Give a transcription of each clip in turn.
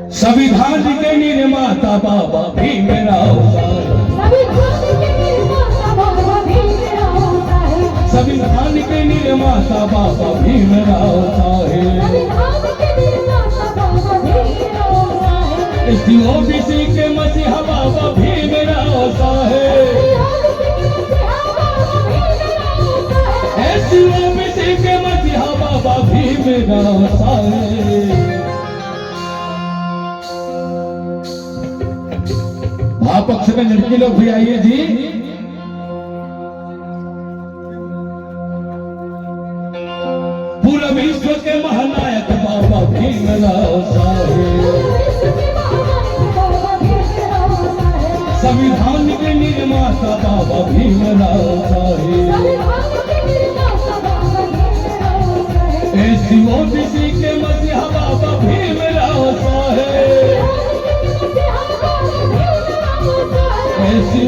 संविधान के निर्माता बाबा भीमराव साहेब, संविधान के निर्माता बाबा भीमराव साहेब, ओबीसी के मसीहा बाबा भीमराव साहेब, ओबीसी के मसीहा बाबा भीमराव साहेब। पक्ष में लड़की लोग भी आइए जी। पूरा विश्व के महानायक बाबा भीमराव साहेब, संविधान के निर्माता बाबा भीमराव साहेब, ओबीसी के मसीहा बाबा भीमराव साहेब,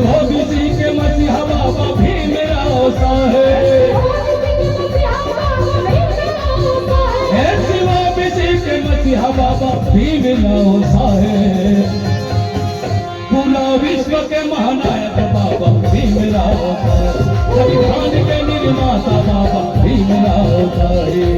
ओबीसी के मसीहा बाबा भीमराव साहेब, ओबीसी के मसीहा बाबा भीमराव साहेब। पूरा विश्व के महानायक बाबा भीमराव साहेब, संविधान के निर्माता बाबा भीमराव साहेब।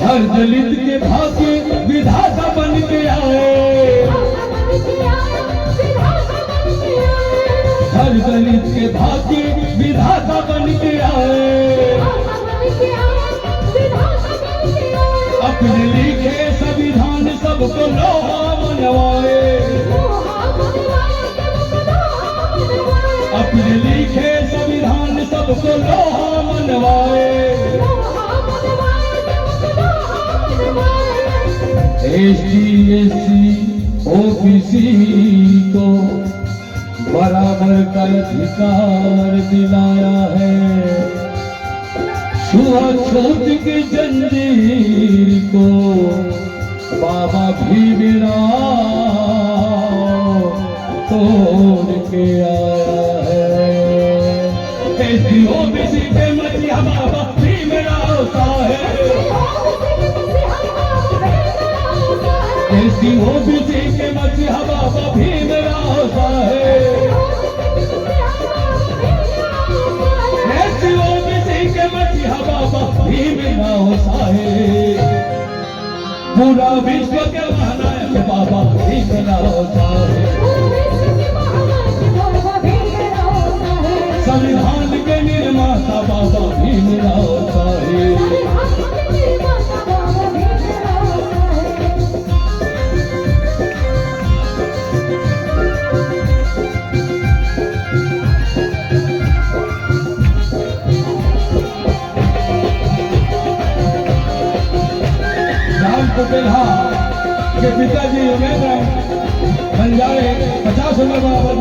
हर दलित के भाग्य विधाता बन के आए, हर दलित के भाग्य विधाता बन के आए, अपने लिखे संविधान सबको लोहा मनवाए, अपने लिखे संविधान सबको लोहा मनवाए। एसटी एससी ओबीसी को बराबर का अधिकार दिलाया है, छुआछूत की जंजीर को बाबा भीमराव तोड़ के आया है। एसटी ओबीसी के मसीहा बाबा भीमराव साहेब, ओबीसी के मसीहा बाबा भीमराव साहेब, ओबीसी के मसीहा बाबा भीमराव साहेब। पूरा विश्व के महानायक बाबा भीमराव साहेब, संविधान के निर्माता बाबा भीमराव साहेब। बेल्हा के पिताजी उमेदरा बंजारे 50 उम्र बराबर।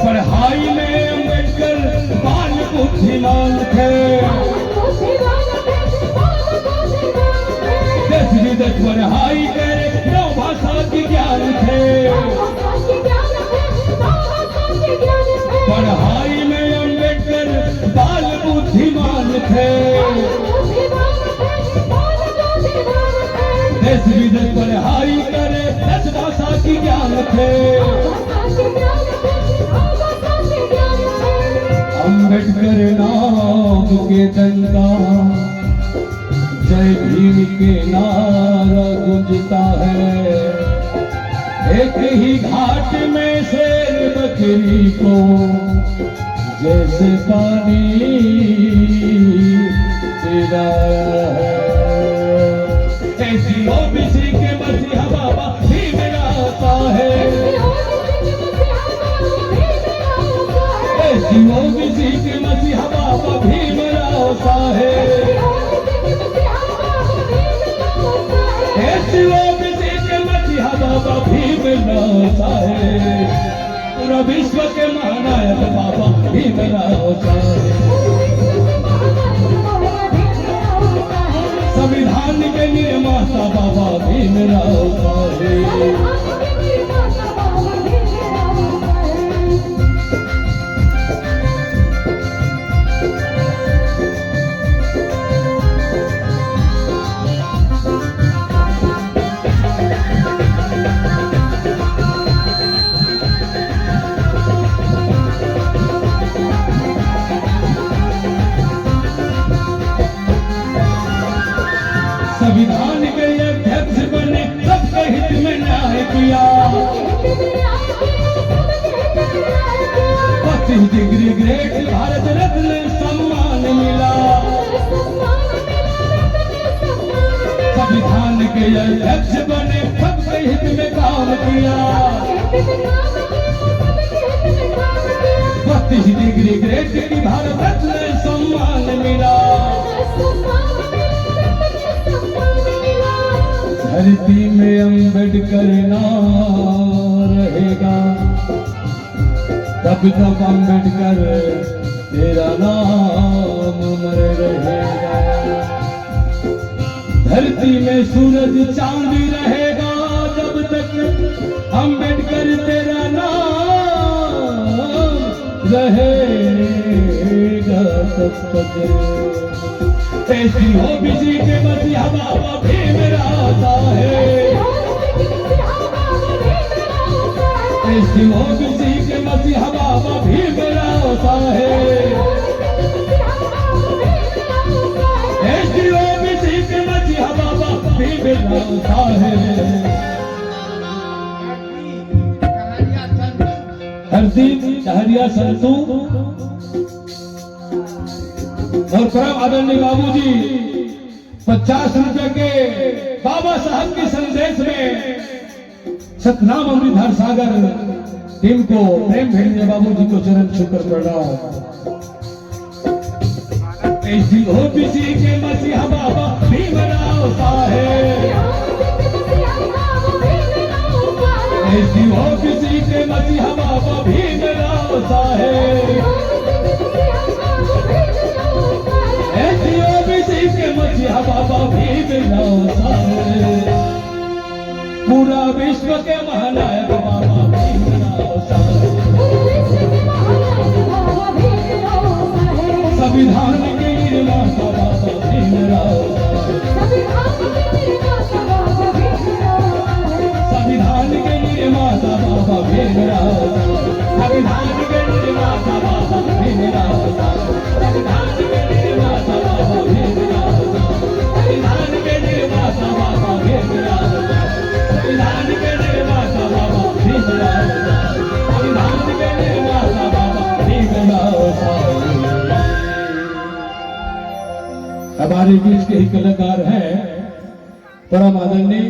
पढ़ाई में अम्बेडकर बाल बुद्धिमान थे, देश विदेश पढ़ाई करे 9 भाषा की ज्ञान थे, पढ़ाई में अम्बेडकर बाल बुद्धिमान थे, देश विदेश पढ़ाई करे 10 भाषा की ज्ञान थे। अम्बेडकर नाम के डंका जय भीम के नारा गूंजता है, एक ही घाट में शेर बकरी को जैसे पानी पिलाया है। ऐसी ओबीसी के मसीहा बाबा भीमराव साहेब, ऐसी ओबीसी के मसीहा बाबा भीमराव साहेब, ऐसी भीमराव साहेब, पूरा विश्व के महानायक बाबा भीमराव साहेब, संविधान के निर्माता बाबा भीमराव साहेब। संविधान के अध्यक्ष बने, सबके हित में न्याय किया, 25 डिग्री ग्रेट भारत रत्न सम्मान मिला। संविधान के अध्यक्ष बने, सबके हित में काम किया, 25 डिग्री ग्रेट की भारत रत्न सम्मान मिला। धरती में अम्बेडकर ना रहेगा, तब तक अम्बेडकर तेरा नाम अमर रहेगा। धरती में सूरज चांद रहेगा, जब तक अम्बेडकर तेरा नाम रहेगा तब तक। ऐसी हो बिजी के मसीहा बाबा भीमराव साहेब, ऐसी हो बिजी के मसीहा बाबा भीमराव साहेब, ऐसी हो बिजी के मसीहा बाबा भीमराव साहेब। हरदीप सहरिया संतू और परम आदरणीय बाबूजी 50 रुपए के बाबा साहब के संदेश में सतनाम अमृतधार सागर टीम को प्रेम भेजने बाबूजी को चरण छूकर प्रणाम। ऐसी ओबीसी के मसीहा बाबा भीमराव साहेब, ऐसी ओबीसी के मसीहा बाबा भीमराव साहेब, के मसीहा बाबा भीमराव साहेब, पूरा विश्व के महानायक बाबा भीमराव साहेब, संविधान के निर्माता बाबा भीमराव साहेब, संविधान के निर्माता बाबा भीमराव साहेब, संविधान के निर्माता बाबा भीमराव साहेब, संविधान के निर्माता बाबा भीमराव, संविधान के निर्माता बाबा भीमराव, संविधान के निर्माता बाबा भीमराव, संविधान के निर्माता बाबा भीमराव। हमारे बीच के ही कलाकार हैं परम आदरणीय